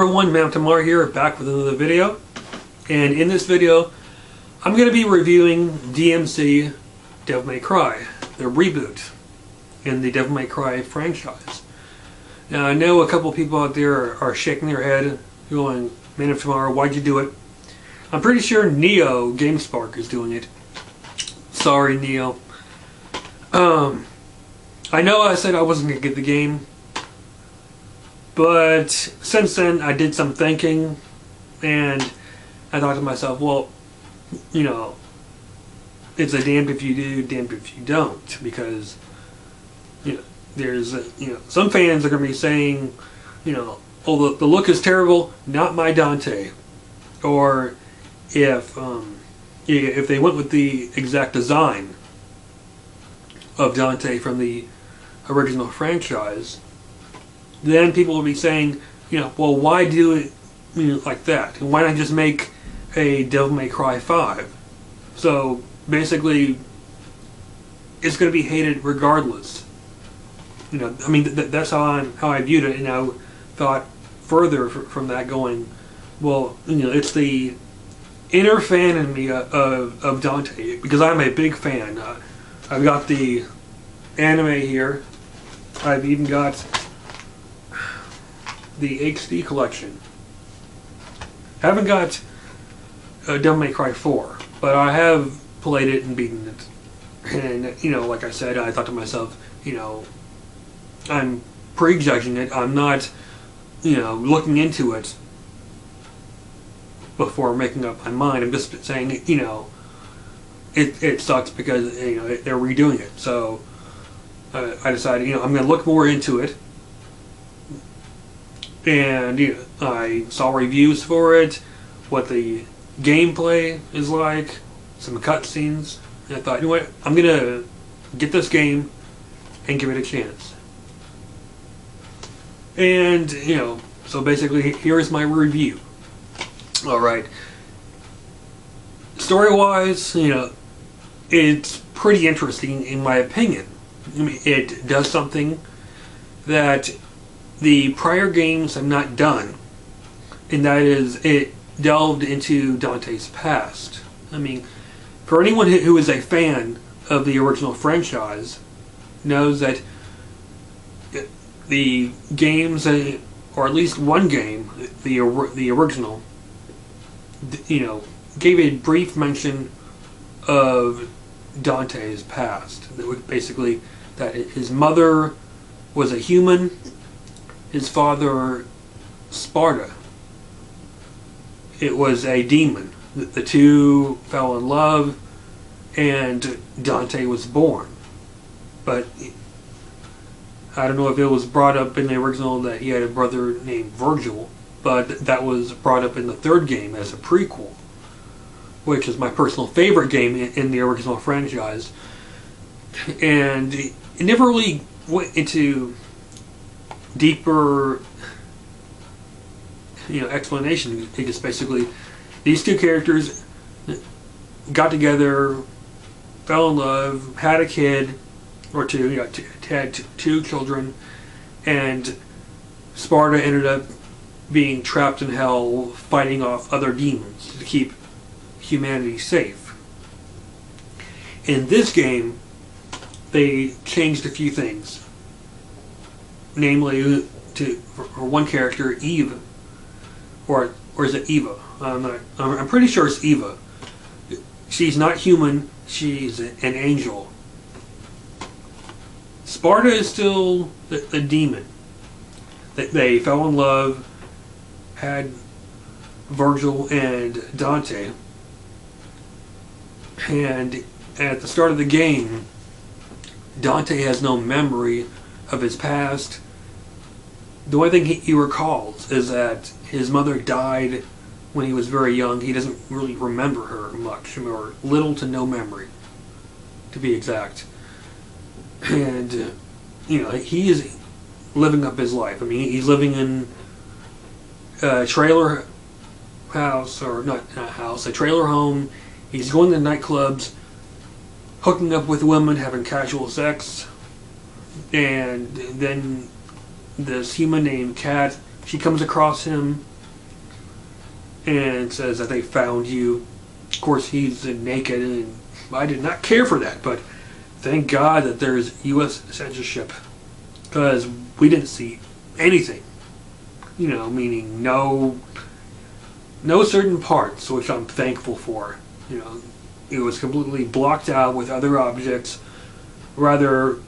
everyone, Mount Tamar here, back with another video. And in this video, I'm going to be reviewing DMC Devil May Cry, the reboot in the Devil May Cry franchise. Now I know a couple people out there are shaking their head, going, Man of Tomorrow, why'd you do it? I'm pretty sure Neo GameSpark is doing it. Sorry, Neo. I know I said I wasn't going to get the game, but since then I did some thinking, and I thought to myself, well, you know, it's a damned if you do, damned if you don't, because, you know, there's, some fans are going to be saying, oh, the look is terrible, not my Dante. Or if they went with the exact design of Dante from the original franchise, then people will be saying, well, why do it like that? And why not just make a Devil May Cry 5? So basically, it's going to be hated regardless. I mean, that's how I viewed it, and I thought further from that, going, well, it's the inner fan in me of Dante, because I'm a big fan. I've got the anime here. I've even got the HD collection. Haven't got Devil May Cry 4, but I have played it and beaten it. And, like I said, I thought to myself, I'm prejudging it. I'm not, looking into it before making up my mind. I'm just saying, it sucks because, they're redoing it. So I decided, I'm going to look more into it. And I saw reviews for it, what the gameplay is like, some cutscenes, and I thought, you know what, I'm going to get this game and give it a chance. And, so basically, here's my review. Alright. Story-wise, it's pretty interesting in my opinion. I mean, it does something that the prior games have not done, and that is, it delved into Dante's past. I mean, for anyone who is a fan of the original franchise, knows that the games, or at least one game, the original, gave a brief mention of Dante's past. That was basically that his mother was a human, his father, Sparta, it was a demon. The two fell in love, and Dante was born. But I don't know if it was brought up in the original that he had a brother named Virgil, but that was brought up in the third game as a prequel, which is my personal favorite game in the original franchise. And it never really went into deeper explanation. It just basically, these two characters got together, fell in love, had a kid or two, had two children, and Sparta ended up being trapped in hell, fighting off other demons to keep humanity safe. In this game, they changed a few things. Namely, for one character, Eve, or is it Eva? I'm pretty sure it's Eva. She's not human. She's an angel. Sparta is still the demon. They fell in love, had Virgil and Dante, and at the start of the game, Dante has no memory of his past. The only thing he recalls is that his mother died when he was very young. He doesn't really remember her much, or little to no memory, to be exact. And, he is living up his life. I mean, he's living in a trailer house, or not a house, a trailer home. He's going to nightclubs, hooking up with women, having casual sex, and then this human named Kat, she comes across him and says that they found you. Of course, he's naked, and I did not care for that, but thank God that there's U.S. censorship, because we didn't see anything. You know, meaning no certain parts, which I'm thankful for. You know, it was completely blocked out with other objects. Rather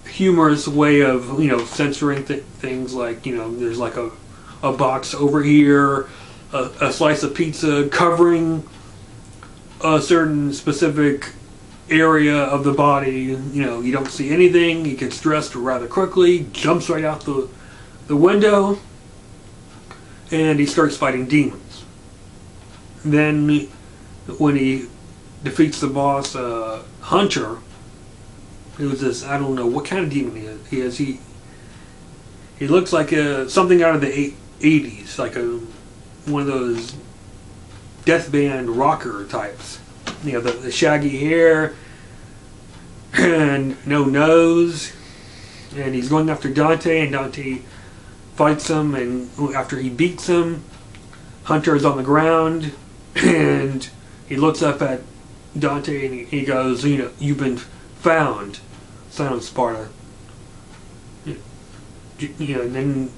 humorous way of, you know, censoring things, like, you know, there's like a box over here, a slice of pizza covering a certain specific area of the body. You know, you don't see anything. He gets dressed rather quickly, jumps right out the window, and he starts fighting demons. Then when he defeats the boss, Hunter, it was this, I don't know what kind of demon he is. He looks like something out of the 80s, like one of those death band rocker types. You know, the shaggy hair and no nose, and he's going after Dante, and Dante fights him, and after he beats him, Hunter is on the ground, and he looks up at Dante and he goes, you know, you've been found, son of Sparta. You know, and then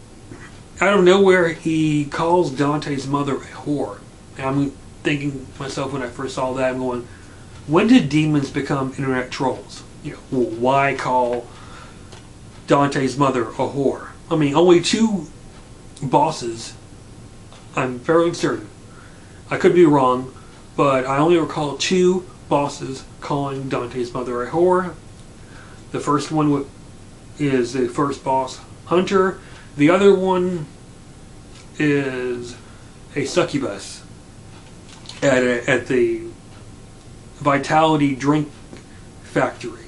out of nowhere he calls Dante's mother a whore. And I'm thinking to myself, when I first saw that, I'm going, when did demons become internet trolls? You know, why call Dante's mother a whore? I mean, only 2 bosses, I'm fairly certain, I could be wrong, but I only recall 2 bosses calling Dante's mother a whore. The first one is the first boss, Hunter. The other one is a succubus at the Vitality drink factory.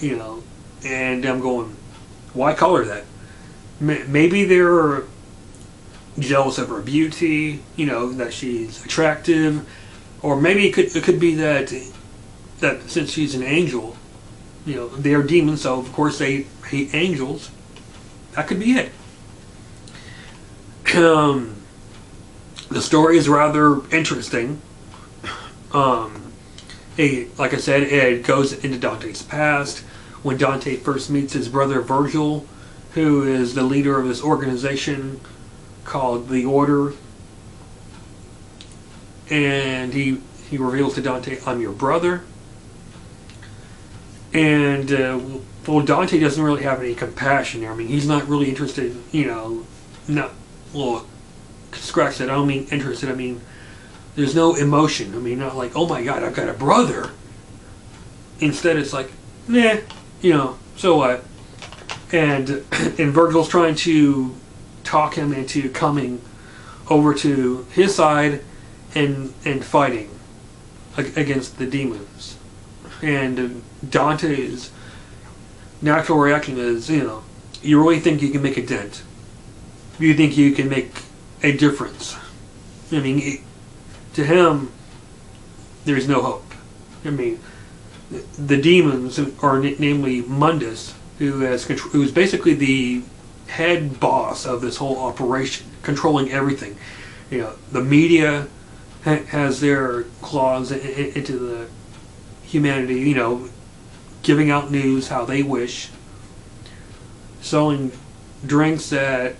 You know, and I'm going, why call her that? Maybe they're jealous of her beauty, you know, that she's attractive, or maybe it could be that since she's an angel, you know, they're demons, so of course they hate angels. That could be it. The story is rather interesting. Like I said, it goes into Dante's past, when Dante first meets his brother Virgil, who is the leader of this organization called the Order, and he reveals to Dante, I'm your brother. And well, Dante doesn't really have any compassion there. I mean, he's not really interested, you know, well, scratch that, I don't mean interested, I mean, there's no emotion. I mean, not like, oh my god, I've got a brother. Instead, it's like, nah, you know, so what? And Virgil's trying to talk him into coming over to his side and fighting against the demons. And Dante's natural reaction is, you know, you really think you can make a dent? You think you can make a difference? I mean, to him, there's no hope. I mean, the demons are namely Mundus, who's basically the head boss of this whole operation, controlling everything. You know, the media has their claws into the humanity, you know, giving out news how they wish, selling drinks that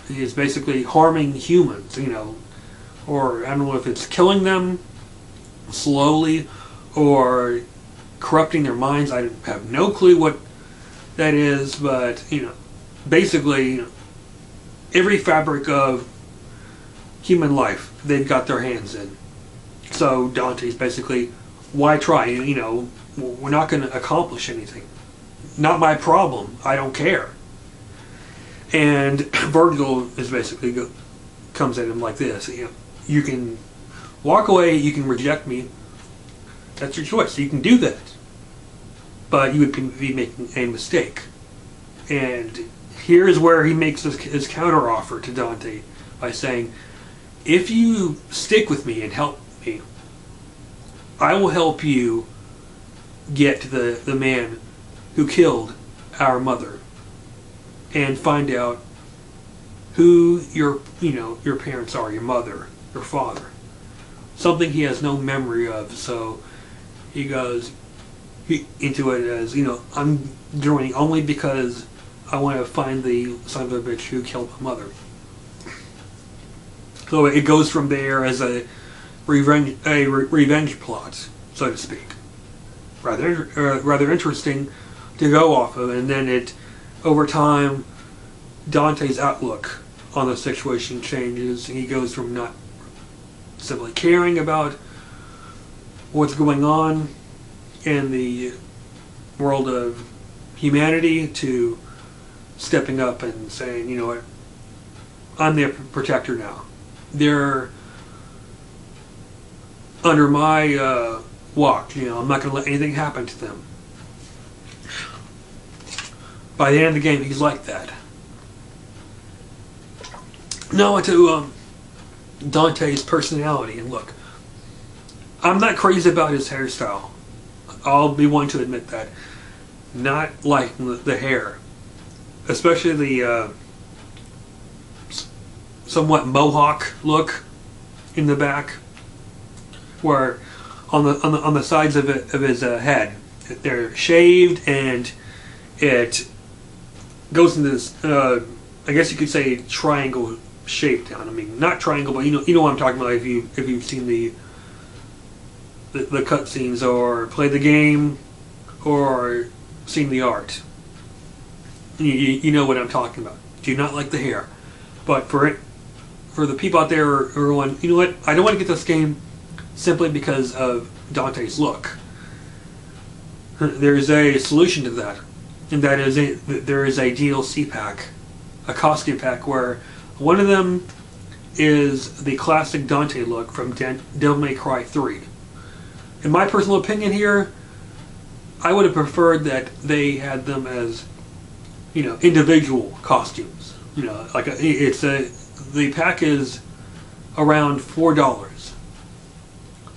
is basically harming humans, you know, or I don't know if it's killing them slowly or corrupting their minds. I have no clue what that is, but, you know, basically, you know, every fabric of human life they've got their hands in. So Dante's basically, why try? You know, we're not going to accomplish anything. Not my problem. I don't care. And Virgil is basically comes at him like this. You know, you can walk away. You can reject me. That's your choice. You can do that. But you would be making a mistake. And here's where he makes his counter offer to Dante by saying, if you stick with me and help me, I will help you get to the man who killed our mother and find out who your your parents are, your mother, your father. Something he has no memory of, so he goes into it as, I'm joining only because I want to find the son of a bitch who killed my mother. So it goes from there as a revenge plot, so to speak. Rather interesting to go off of, and then over time, Dante's outlook on the situation changes. He goes from not simply caring about what's going on in the world of humanity to stepping up and saying, you know what, I'm their protector now. They're under my watch. I'm not going to let anything happen to them. By the end of the game, he's like that. Now to Dante's personality and look. I'm not crazy about his hairstyle. I'll be one to admit that. Not like the hair, especially the somewhat mohawk look in the back, where on the sides of his head, they're shaved and it goes into this. I guess you could say triangle shape down. I mean, not triangle, but you know what I'm talking about if you've seen the cutscenes or played the game or seen the art. You know what I'm talking about. Do not like the hair, but for the people out there who are going, you know what, I don't want to get this game simply because of Dante's look. There's a solution to that, and that is there is a DLC pack, a costume pack, where one of them is the classic Dante look from Devil May Cry 3. In my personal opinion here, I would have preferred that they had them as, individual costumes. The pack is around $4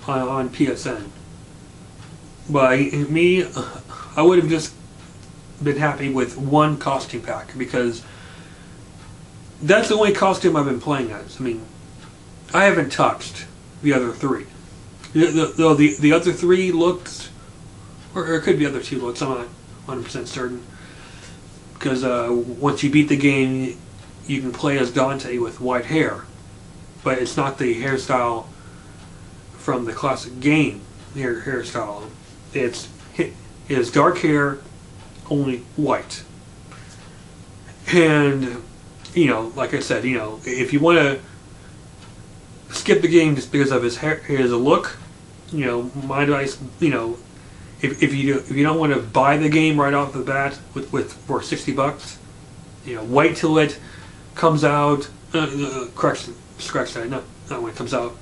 on PSN. But me, I would have just been happy with one costume pack, because that's the only costume I've been playing as. I mean, I haven't touched the other three. The other three looks, or it could be other two looks, I'm not 100% certain. Because once you beat the game, you can play as Dante with white hair. But it's not the hairstyle from the classic game hairstyle. It's his dark hair, only white. And, like I said, if you want to skip the game just because of his hair, his look, my advice, if you don't want to buy the game right off the bat for $60, wait till it comes out. Scratch that. Not when it comes out.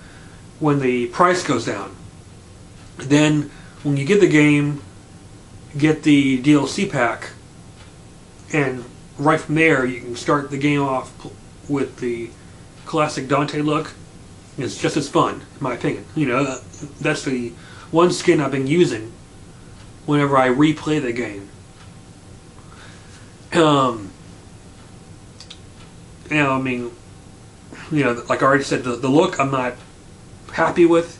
When the price goes down, then when you get the game, get the DLC pack, and right from there you can start the game off with the classic Dante look. It's just as fun, in my opinion. That's the one skin I've been using whenever I replay the game. Like I already said, the look I'm not happy with,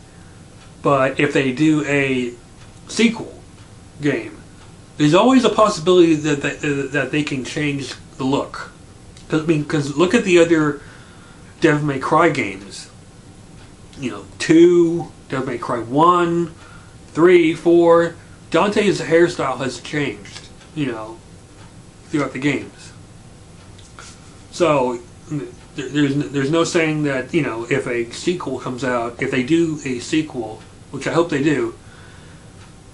but if they do a sequel game, there's always a possibility that they can change the look. Because look at the other Devil May Cry games. 2, Devil May Cry 1, 3, 4. Dante's hairstyle has changed, throughout the games. So there's no saying that, if a sequel comes out, if they do a sequel, which I hope they do,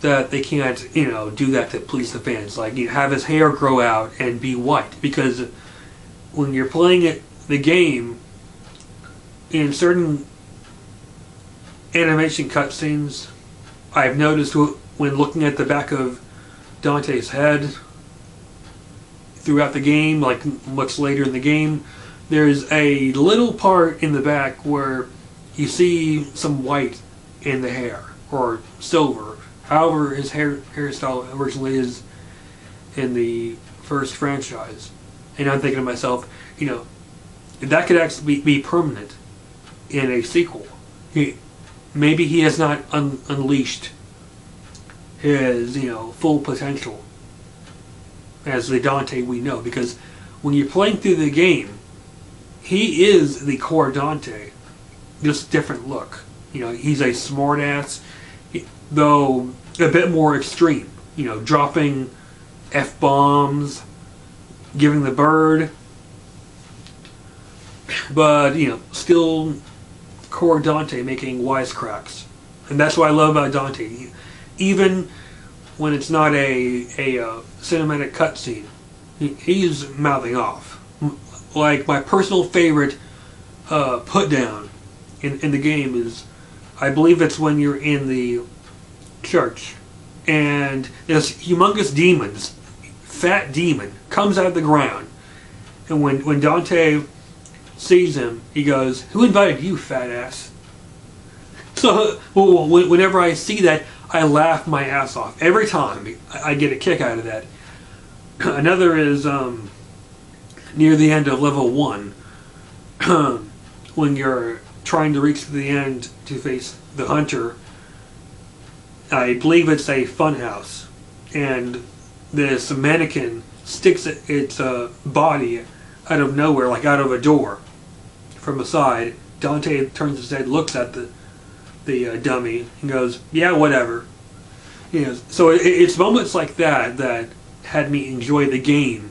that they can't, do that to please the fans. Like, have his hair grow out and be white. Because when you're playing the game, in certain animation cutscenes, I've noticed when looking at the back of Dante's head throughout the game, like much later in the game, there's a little part in the back where you see some white in the hair, or silver, however his hairstyle originally is in the first franchise. And I'm thinking to myself, that could actually be permanent in a sequel. Maybe he has not unleashed his, full potential as the Dante we know, because when you're playing through the game, he is the core Dante, just different look. He's a smartass, though a bit more extreme. Dropping F-bombs, giving the bird, but still core Dante making wisecracks, and that's what I love about Dante. Even when it's not a cinematic cutscene, he's mouthing off. Like, my personal favorite put down in the game is, I believe it's when you're in the church and this humongous demons, fat demon, comes out of the ground, and when Dante sees him, he goes, "Who invited you, fat ass?" So whenever I see that, I laugh my ass off every time. I get a kick out of that. Another is near the end of level 1, when you're trying to reach the end to face the hunter. I believe it's a funhouse, and this mannequin sticks its body out of nowhere, like out of a door from the side. Dante turns his head, looks at the dummy, and goes, "Yeah, whatever." So it's moments like that that had me enjoy the game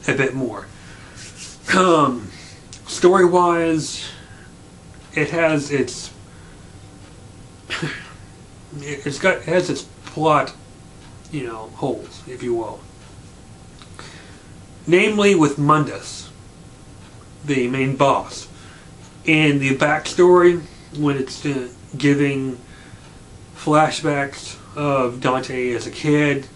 a bit more. Story-wise, it has its it has its plot, holes, if you will. Namely with Mundus, the main boss. In the backstory, when it's giving flashbacks of Dante as a kid,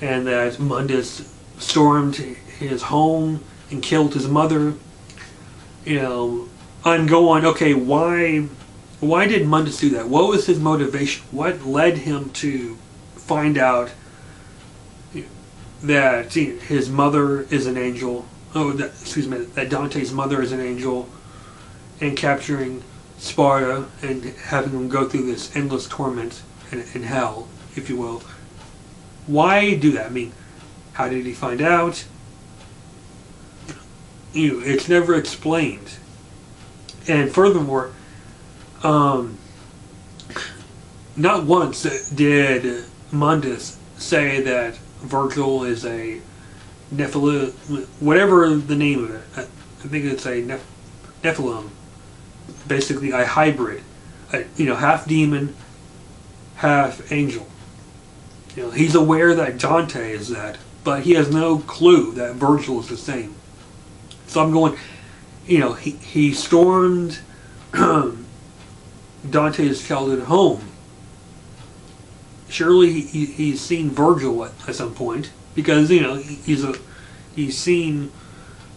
and that Mundus stormed his home and killed his mother, I'm going, okay, why did Mundus do that? What was his motivation? What led him to find out that his mother is an angel? That Dante's mother is an angel, and capturing Sparta and having him go through this endless torment in hell, if you will. Why do that? I mean, how did he find out? It's never explained. And furthermore, not once did Mundus say that Virgil is a Nephilim, whatever the name of it. I think it's a Nephilim. Basically a hybrid, half demon, half angel. He's aware that Dante is that, but he has no clue that Virgil is the same. So I'm going, he stormed Dante's childhood home. Surely he's seen Virgil at some point, because he's seen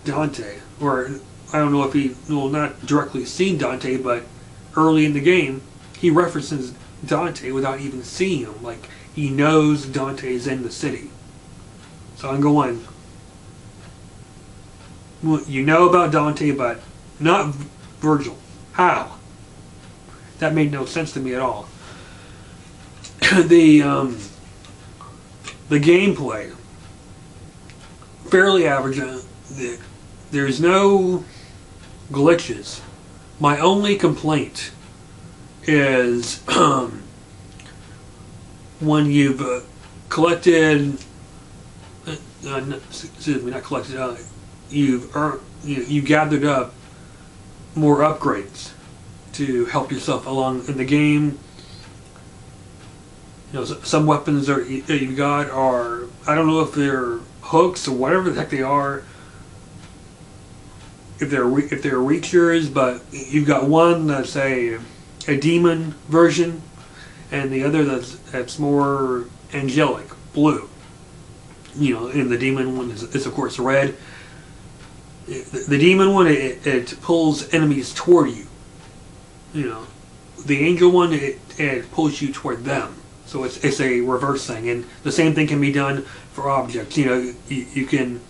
Dante, or I don't know if he not directly seen Dante, but early in the game he references Dante without even seeing him. Like, he knows Dante's in the city. So I'm going, you know about Dante, but not Virgil. How? That made no sense to me at all. The gameplay, fairly average. There's no glitches. My only complaint is when you've collected, not collected, you gathered up more upgrades to help yourself along in the game. Some weapons that you've got are, I don't know if they're hooks or whatever the heck they are, if they're reachers, but you've got one that's a demon version, and the other that's more angelic, blue. And the demon one is of course red. The demon one, it pulls enemies toward you. The angel one, it pulls you toward them. So it's a reverse thing, and the same thing can be done for objects. You can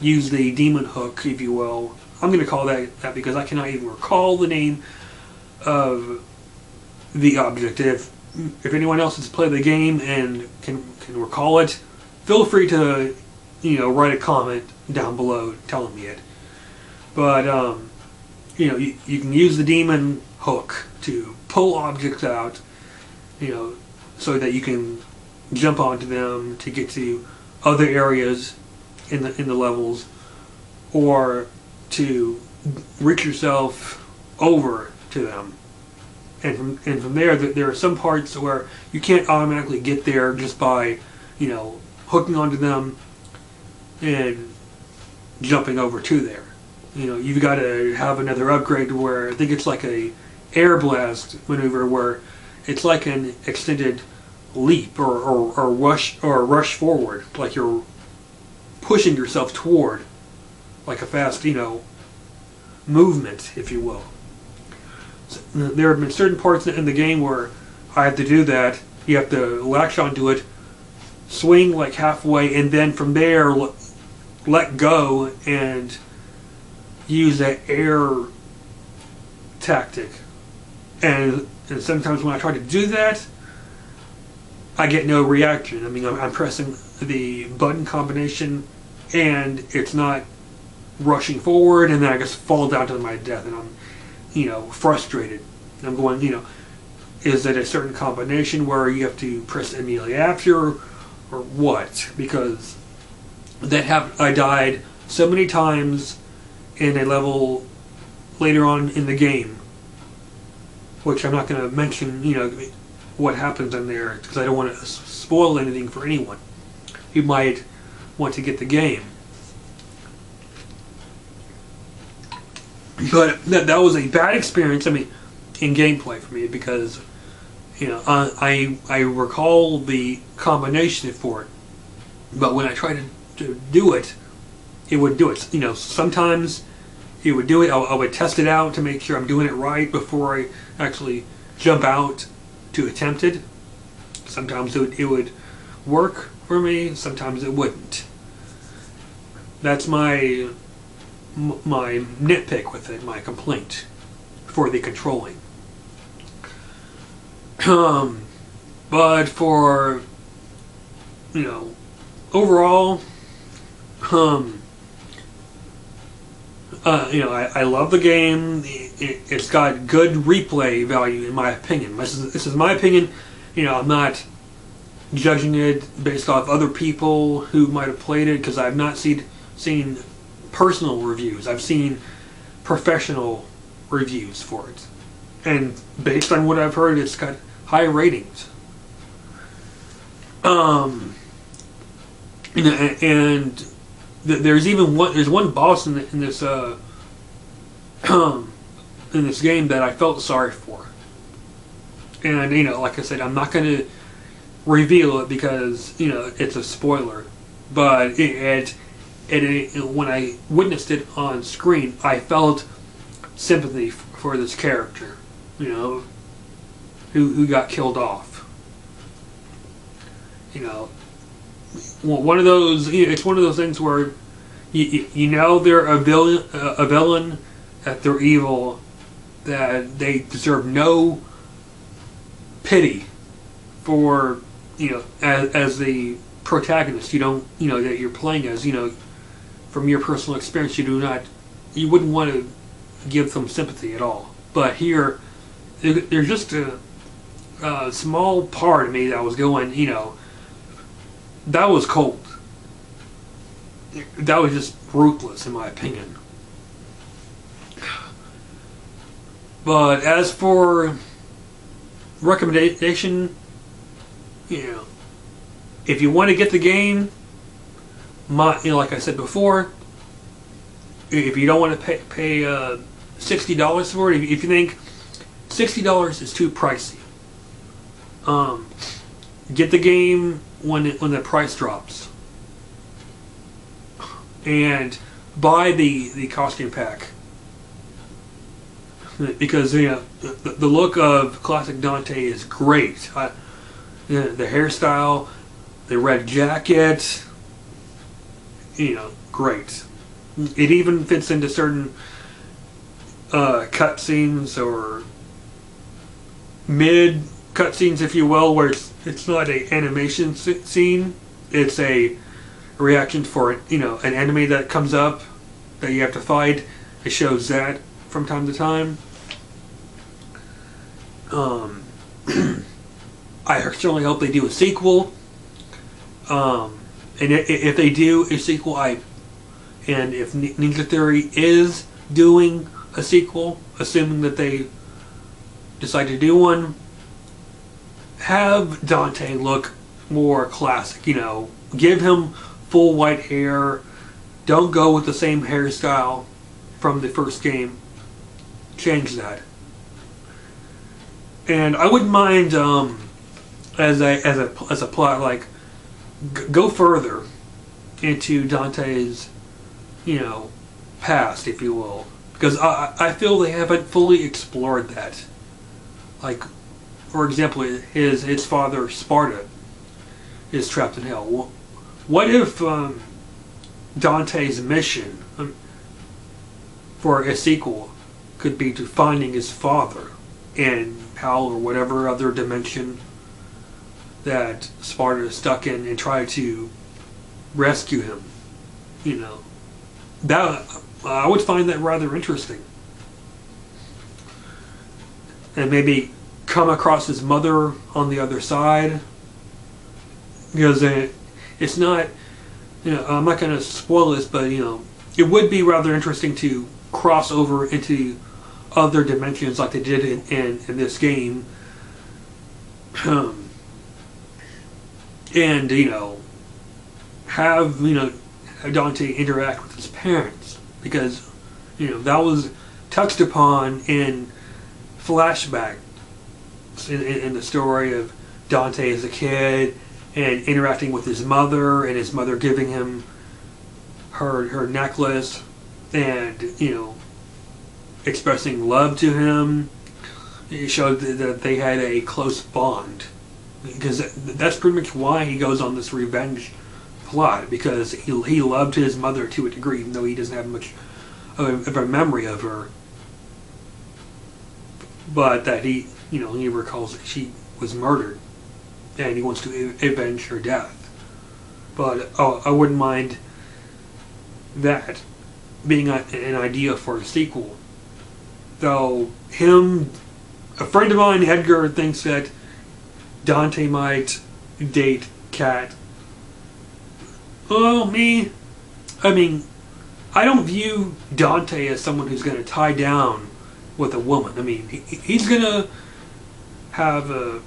use the demon hook, if you will, I'm going to call that because I cannot even recall the name of the object. If anyone else has played the game and can recall it, feel free to write a comment down below telling me it. But you can use the demon hook to pull objects out, so that you can jump onto them to get to other areas in the levels, or to reach yourself over to them. And from there are some parts where you can't automatically get there just by hooking onto them and jumping over to there. You've got to have another upgrade where I think it's like a air blast maneuver, where it's like an extended leap or rush forward, like you're pushing yourself toward, like a fast movement, if you will. So there have been certain parts in the game where I have to do that. You have to latch onto it, swing like halfway, and then from there let go and use that air tactic. And sometimes when I try to do that, I get no reaction. I mean, I'm pressing the button combination and it's not rushing forward, and then I just fall down to my death, and I'm frustrated. I'm going, is it a certain combination where you have to press immediately after, or what? Because I died so many times in a level later on in the game, which I'm not going to mention, what happens in there, because I don't want to spoil anything for anyone who might want to get the game. But that was a bad experience, I mean, in gameplay for me, because I recall the combination for it, but when I tried to do it, it would do it. Sometimes it would do it. I would test it out to make sure I'm doing it right before I actually jump out to attempt it. Sometimes it would work for me, sometimes it wouldn't. That's my nitpick with it, my complaint for the controlling. But for overall, I love the game. It's got good replay value in my opinion. This is my opinion. I'm not judging it based off other people who might have played it, because I've not seen personal reviews. I've seen professional reviews for it, and based on what I've heard, it's got high ratings. And there's one boss in this in this game that I felt sorry for, and like I said, I'm not going to reveal it because it's a spoiler. But when I witnessed it on screen, I felt sympathy for this character, who got killed off. One of those. It's one of those things where they're a villain, that they're evil, that they deserve no pity for. As the protagonist, that you're playing as. From your personal experience, you wouldn't want to give them sympathy at all. But here, there's just a small part of me that was going, that was cold. That was just ruthless, in my opinion. But as for recommendation, if you want to get the game, like I said before, if you don't want to pay $60 for it, if you think $60 is too pricey, get the game when the price drops, and buy the costume pack, because the look of classic Dante is great. The hairstyle, the red jacket, great. It even fits into certain cutscenes or mid cutscenes, if you will, where it's not an animation scene. It's a reaction for an enemy that comes up that you have to fight. It shows that from time to time. I certainly hope they do a sequel. And if they do a sequel, and if Ninja Theory is doing a sequel, assuming that they decide to do one, have Dante look more classic. Give him full white hair. Don't go with the same hairstyle from the first game. Change that. And I wouldn't mind as a plot, like go further into Dante's past, if you will, because I feel they haven't fully explored that. Like, for example, his father Sparta is trapped in hell. What if Dante's mission for a sequel could be to finding his father in hell or whatever other dimension that Sparta is stuck in, and try to rescue him? That I would find that rather interesting. And maybe come across his mother on the other side, because it's not, I'm not going to spoil this, but it would be rather interesting to cross over into other dimensions like they did in this game. And have Dante interact with his parents, because that was touched upon in flashback in the story of Dante as a kid and interacting with his mother, and his mother giving him her necklace and expressing love to him. It showed that they had a close bond, because that's pretty much why he goes on this revenge plot, because he loved his mother to a degree, even though he doesn't have much of a memory of her. But that he recalls that she was murdered, and he wants to avenge her death. But I wouldn't mind that being an idea for a sequel. Though a friend of mine, Edgar, thinks that Dante might date Kat. Oh, me? I mean, I don't view Dante as someone who's going to tie down with a woman. I mean, he's going to have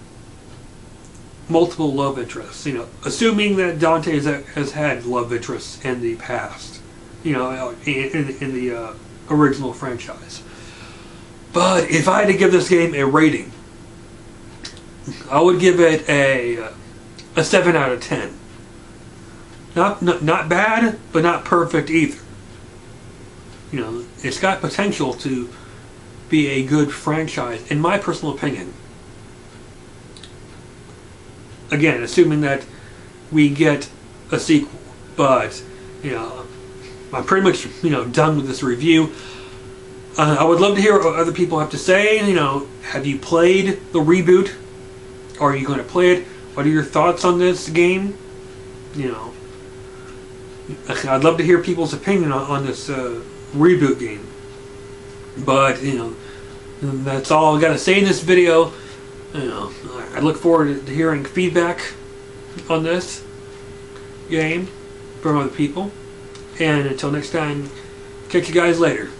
multiple love interests, assuming that Dante has had love interests in the past, in the original franchise. But if I had to give this game a rating, I would give it a 7 out of 10. Not bad, but not perfect either. It's got potential to be a good franchise, in my personal opinion. Again, assuming that we get a sequel. But, I'm pretty much, done with this review. I would love to hear what other people have to say. Have you played the reboot? Or are you going to play it? What are your thoughts on this game? I'd love to hear people's opinion on this reboot game. But, that's all I've got to say in this video. I look forward to hearing feedback on this game from other people. And until next time, catch you guys later.